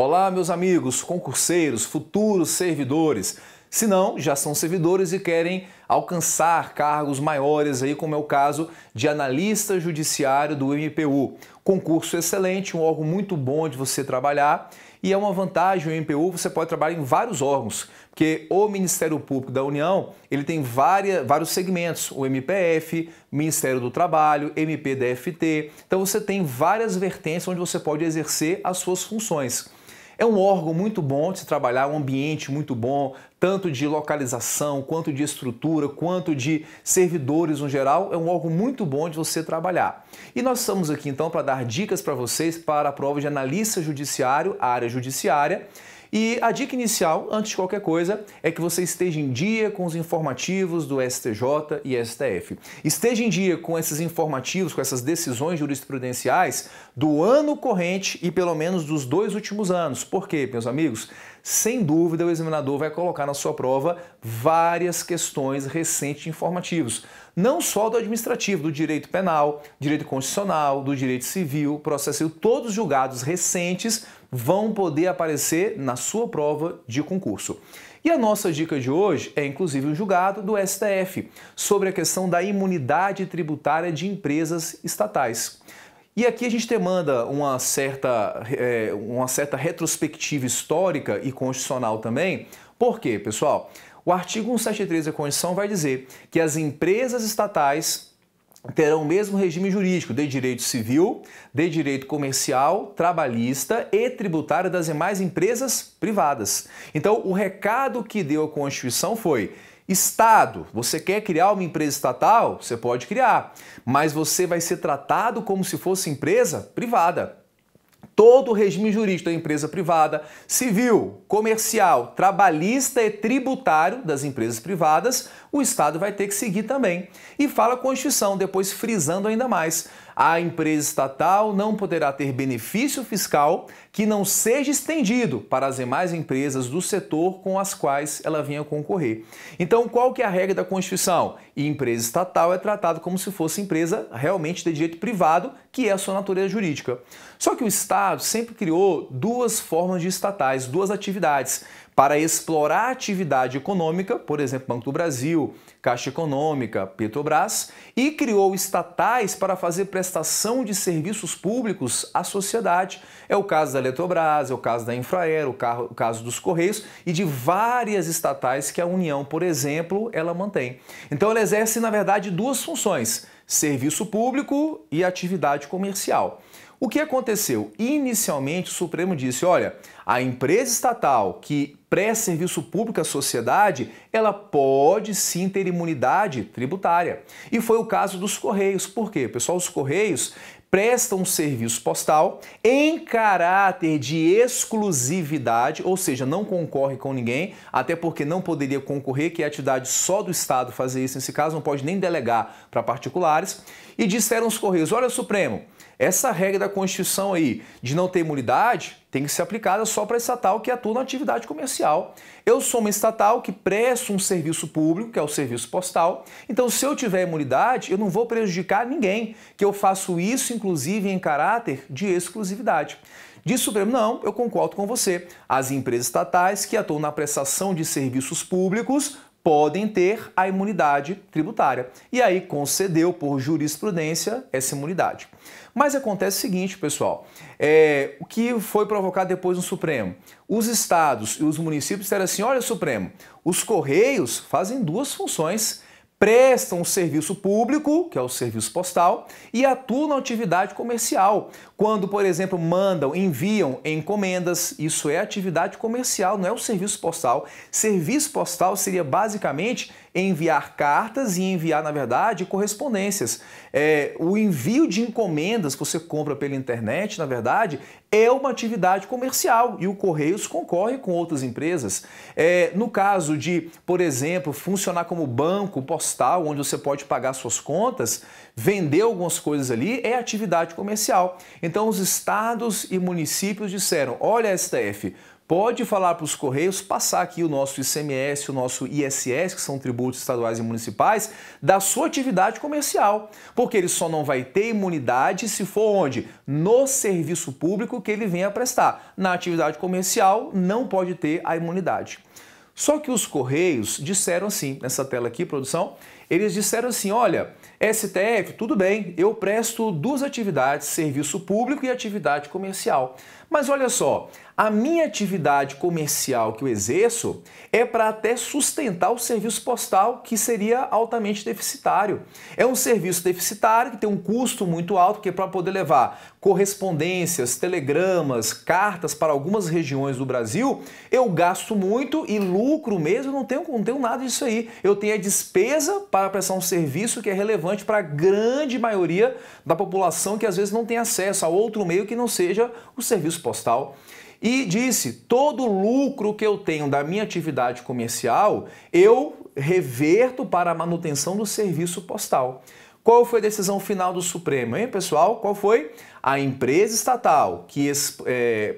Olá, meus amigos, concurseiros, futuros servidores. Se não, já são servidores e querem alcançar cargos maiores, aí, como é o caso de analista judiciário do MPU. Concurso excelente, um órgão muito bom de você trabalhar e é uma vantagem o MPU, você pode trabalhar em vários órgãos, porque o Ministério Público da União ele tem vários segmentos, o MPF, Ministério do Trabalho, MPDFT, então você tem várias vertentes onde você pode exercer as suas funções. É um órgão muito bom de se trabalhar, um ambiente muito bom, tanto de localização, quanto de estrutura, quanto de servidores no geral. É um órgão muito bom de você trabalhar. E nós estamos aqui então para dar dicas para vocês para a prova de analista judiciário, área judiciária. E a dica inicial, antes de qualquer coisa, é que você esteja em dia com os informativos do STJ e STF. Esteja em dia com esses informativos, com essas decisões jurisprudenciais do ano corrente e pelo menos dos 2 últimos anos. Por quê, meus amigos? Sem dúvida, o examinador vai colocar na sua prova várias questões recentes de informativos. Não só do administrativo, do direito penal, direito constitucional, do direito civil, processo civil, todos os julgados recentes vão poder aparecer na sua prova de concurso. E a nossa dica de hoje é inclusive um julgado do STF sobre a questão da imunidade tributária de empresas estatais. E aqui a gente demanda uma certa retrospectiva histórica e constitucional também. Por quê, pessoal? O artigo 173 da Constituição vai dizer que as empresas estatais terão o mesmo regime jurídico de direito civil, de direito comercial, trabalhista e tributário das demais empresas privadas. Então, o recado que deu a Constituição foi: Estado, você quer criar uma empresa estatal? Você pode criar, mas você vai ser tratado como se fosse empresa privada. Todo o regime jurídico da empresa privada, civil, comercial, trabalhista e tributário das empresas privadas, o Estado vai ter que seguir também. E fala a Constituição, depois frisando ainda mais: a empresa estatal não poderá ter benefício fiscal que não seja estendido para as demais empresas do setor com as quais ela venha concorrer. Então, qual que é a regra da Constituição? E empresa estatal é tratada como se fosse empresa realmente de direito privado, que é a sua natureza jurídica. Só que o Estado sempre criou duas formas de estatais, duas atividades, para explorar a atividade econômica, por exemplo, Banco do Brasil, Caixa Econômica, Petrobras, e criou estatais para fazer prestação de serviços públicos à sociedade. É o caso da Eletrobras, é o caso da Infraero, o caso dos Correios e de várias estatais que a União, por exemplo, ela mantém. Então ela exerce, na verdade, duas funções: serviço público e atividade comercial. O que aconteceu? Inicialmente, o Supremo disse: olha, a empresa estatal que presta serviço público à sociedade, ela pode sim ter imunidade tributária. E foi o caso dos Correios. Por quê? Pessoal, os Correios prestam um serviço postal em caráter de exclusividade, ou seja, não concorre com ninguém, até porque não poderia concorrer, que é atividade só do Estado fazer isso nesse caso, não pode nem delegar para particulares. E disseram os Correios: olha, Supremo, essa regra da Constituição aí de não ter imunidade tem que ser aplicada só para estatal que atua na atividade comercial. Eu sou uma estatal que presta um serviço público, que é o serviço postal, então se eu tiver imunidade, eu não vou prejudicar ninguém, que eu faço isso inclusive em caráter de exclusividade. Diz o Supremo: não, eu concordo com você. As empresas estatais que atuam na prestação de serviços públicos podem ter a imunidade tributária. E aí concedeu por jurisprudência essa imunidade. Mas acontece o seguinte, pessoal, o que foi provocado depois no Supremo? Os estados e os municípios disseram assim: olha, Supremo, os Correios fazem duas funções: prestam um serviço público, que é o serviço postal, e atuam na atividade comercial. Quando, por exemplo, enviam encomendas, isso é atividade comercial, não é o serviço postal. Serviço postal seria basicamente enviar cartas e enviar, na verdade, correspondências. O envio de encomendas que você compra pela internet, na verdade, é uma atividade comercial e o Correios concorre com outras empresas. No caso de, por exemplo, funcionar como banco postal, onde você pode pagar suas contas, vender algumas coisas ali, é atividade comercial. Então os estados e municípios disseram: olha, STF, pode falar para os Correios passar aqui o nosso ICMS, o nosso ISS, que são tributos estaduais e municipais, da sua atividade comercial, porque ele só não vai ter imunidade se for onde? No serviço público que ele venha prestar. Na atividade comercial não pode ter a imunidade. Só que os Correios disseram assim, nessa tela aqui, produção, eles disseram assim, olha, STF, tudo bem, eu presto duas atividades, serviço público e atividade comercial. Mas olha só, a minha atividade comercial que eu exerço é para até sustentar o serviço postal, que seria altamente deficitário. É um serviço deficitário que tem um custo muito alto, porque para poder levar correspondências, telegramas, cartas para algumas regiões do Brasil, eu gasto muito e lucro mesmo, não tenho nada disso aí. Eu tenho a despesa para prestar um serviço que é relevante para a grande maioria da população que às vezes não tem acesso a outro meio que não seja o serviço postal. E disse, todo lucro que eu tenho da minha atividade comercial, eu reverto para a manutenção do serviço postal. Qual foi a decisão final do Supremo, hein, pessoal? Qual foi? A empresa estatal que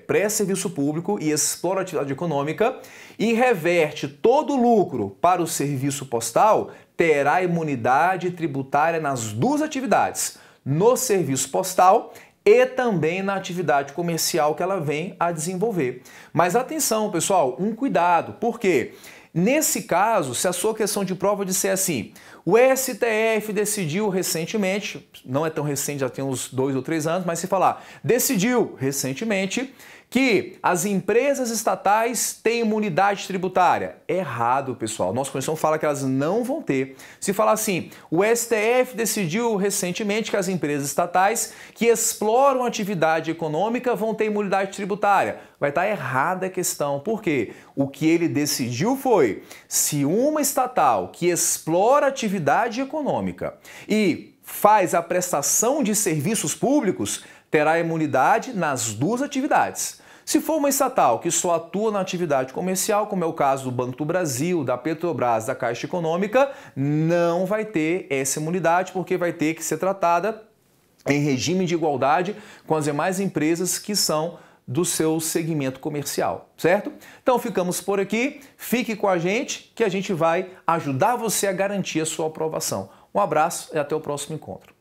presta serviço público e explora atividade econômica e reverte todo o lucro para o serviço postal terá imunidade tributária nas duas atividades, no serviço postal e também na atividade comercial que ela vem a desenvolver. Mas atenção, pessoal, um cuidado, porque nesse caso, se a sua questão de prova disser assim, o STF decidiu recentemente, não é tão recente, já tem uns 2 ou 3 anos, mas se falar, decidiu recentemente que as empresas estatais têm imunidade tributária. Errado, pessoal. Nossa Constituição fala que elas não vão ter. Se falar assim, o STF decidiu recentemente que as empresas estatais que exploram atividade econômica vão ter imunidade tributária. Vai estar errada a questão. Por quê? O que ele decidiu foi, se uma estatal que explora atividade econômica e faz a prestação de serviços públicos, terá imunidade nas duas atividades. Se for uma estatal que só atua na atividade comercial, como é o caso do Banco do Brasil, da Petrobras, da Caixa Econômica, não vai ter essa imunidade, porque vai ter que ser tratada em regime de igualdade com as demais empresas que são do seu segmento comercial, certo? Então ficamos por aqui, fique com a gente que a gente vai ajudar você a garantir a sua aprovação. Um abraço e até o próximo encontro.